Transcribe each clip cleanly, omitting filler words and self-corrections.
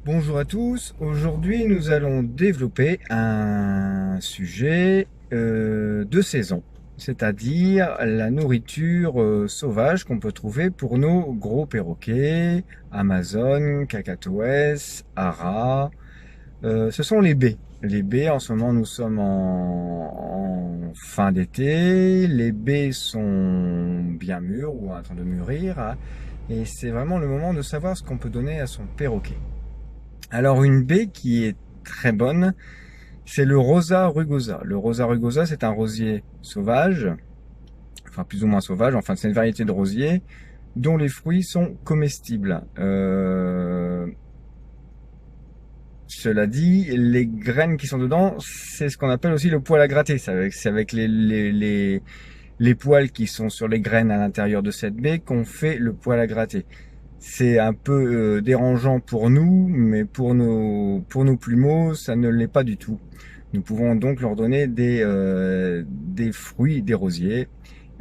Bonjour à tous, aujourd'hui nous allons développer un sujet de saison, c'est-à-dire la nourriture sauvage qu'on peut trouver pour nos gros perroquets, Amazon, Cacatoès, Ara. Ce sont les baies. Les baies, en ce moment nous sommes en fin d'été, les baies sont bien mûres ou en train de mûrir, hein, et c'est vraiment le moment de savoir ce qu'on peut donner à son perroquet. Alors une baie qui est très bonne, c'est le Rosa rugosa. Le Rosa rugosa, c'est un rosier sauvage, enfin plus ou moins sauvage, enfin c'est une variété de rosier dont les fruits sont comestibles. Cela dit, les graines qui sont dedans, c'est ce qu'on appelle aussi le poil à gratter. C'est avec les poils qui sont sur les graines à l'intérieur de cette baie qu'on fait le poil à gratter. C'est un peu dérangeant pour nous, mais pour nos plumeaux, ça ne l'est pas du tout. Nous pouvons donc leur donner des fruits, des rosiers.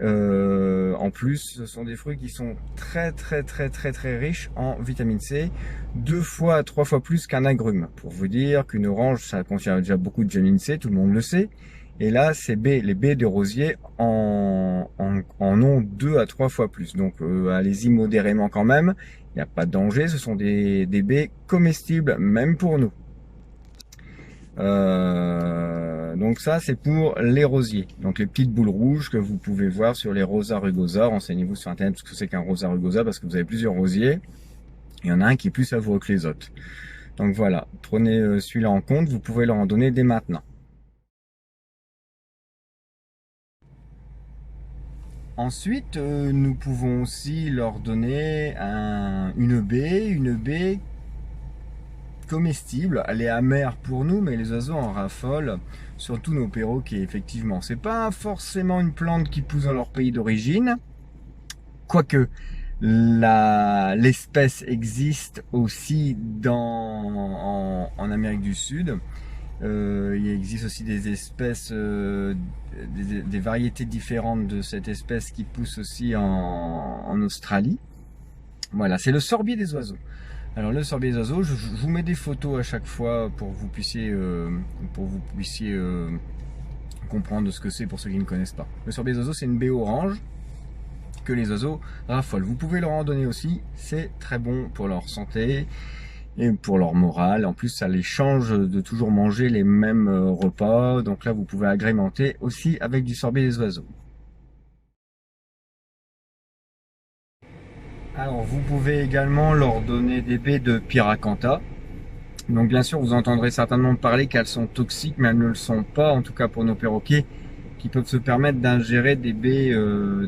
En plus, ce sont des fruits qui sont très riches en vitamine C, 2 à 3 fois plus qu'un agrume. Pour vous dire qu'une orange, ça contient déjà beaucoup de vitamine C, tout le monde le sait. Et là, les baies de rosier en ont 2 à 3 fois plus. Donc allez-y modérément quand même. Il n'y a pas de danger. Ce sont des baies comestibles, même pour nous. Donc ça, c'est pour les rosiers. Donc les petites boules rouges que vous pouvez voir sur les Rosa rugosa. Renseignez-vous sur internet ce que c'est qu'un Rosa rugosa parce que vous avez plusieurs rosiers. Il y en a un qui est plus savoureux que les autres. Donc voilà, prenez celui-là en compte. Vous pouvez leur en donner dès maintenant. Ensuite, nous pouvons aussi leur donner une baie comestible. Elle est amère pour nous, mais les oiseaux en raffolent, surtout nos perroquets, effectivement. C'est pas forcément une plante qui pousse dans leur pays d'origine, quoique l'espèce existe aussi en Amérique du Sud. Il existe aussi des espèces, des variétés différentes de cette espèce qui poussent aussi en Australie. Voilà, c'est le sorbier des oiseaux. Alors le sorbier des oiseaux, je vous mets des photos à chaque fois pour que vous puissiez, comprendre ce que c'est pour ceux qui ne connaissent pas. Le sorbier des oiseaux, c'est une baie orange que les oiseaux raffolent. Vous pouvez leur en donner aussi, c'est très bon pour leur santé et pour leur morale. En plus, ça les change de toujours manger les mêmes repas. Donc là, vous pouvez agrémenter aussi avec du sorbier des oiseaux. Alors, vous pouvez également leur donner des baies de Pyracantha. Donc bien sûr, vous entendrez certainement parler qu'elles sont toxiques, mais elles ne le sont pas, en tout cas pour nos perroquets, qui peuvent se permettre d'ingérer des baies,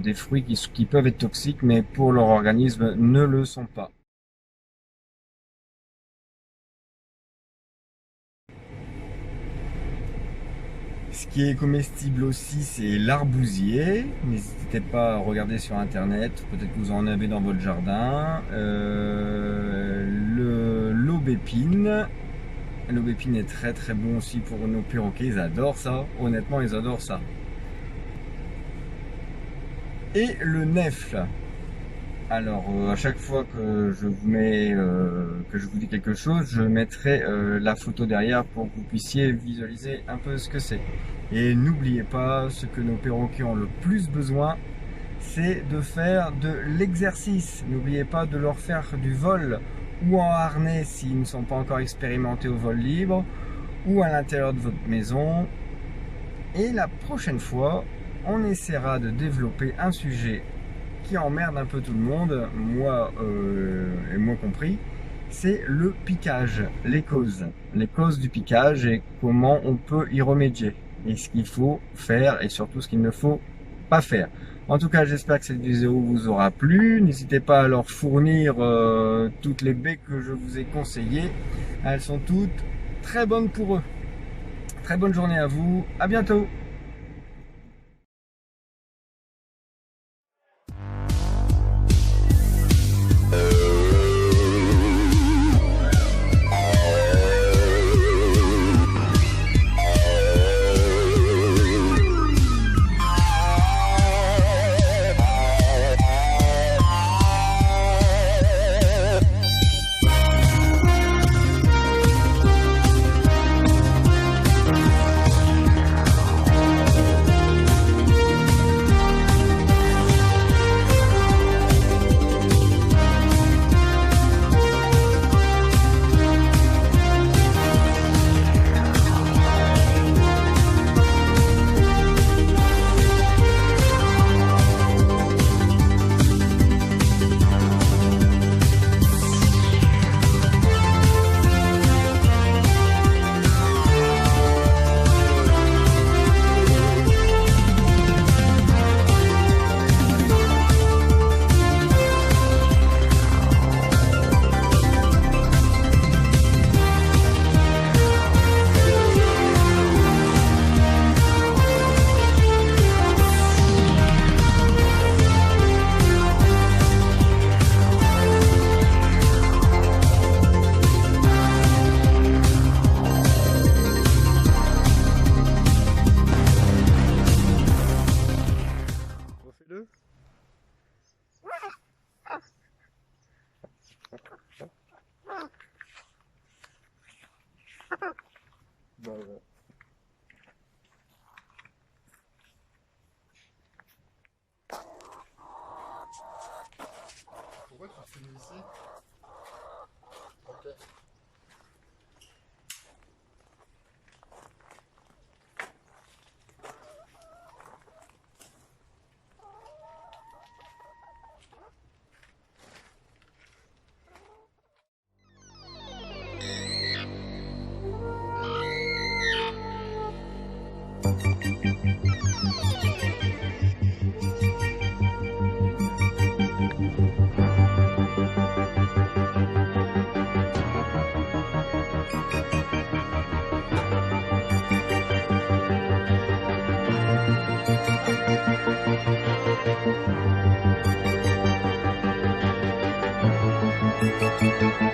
des fruits qui peuvent être toxiques, mais pour leur organisme ne le sont pas. Ce qui est comestible aussi, c'est l'arbousier. N'hésitez pas à regarder sur internet, peut-être que vous en avez dans votre jardin. L'aubépine. L'aubépine est très bon aussi pour nos perroquets, ils adorent ça. Honnêtement, ils adorent ça. Et le nèfle. Alors, à chaque fois que je vous dis quelque chose, je mettrai la photo derrière pour que vous puissiez visualiser un peu ce que c'est. Et n'oubliez pas, ce que nos perroquets ont le plus besoin, c'est de faire de l'exercice. N'oubliez pas de leur faire du vol ou en harnais s'ils ne sont pas encore expérimentés au vol libre, ou à l'intérieur de votre maison. Et la prochaine fois, on essaiera de développer un sujet qui emmerde un peu tout le monde, moi compris, c'est le piquage, les causes du piquage et comment on peut y remédier, et ce qu'il faut faire et surtout ce qu'il ne faut pas faire. En tout cas, j'espère que cette vidéo vous aura plu. N'hésitez pas à leur fournir toutes les baies que je vous ai conseillées. Elles sont toutes très bonnes pour eux. Très bonne journée à vous, à bientôt. Ciao.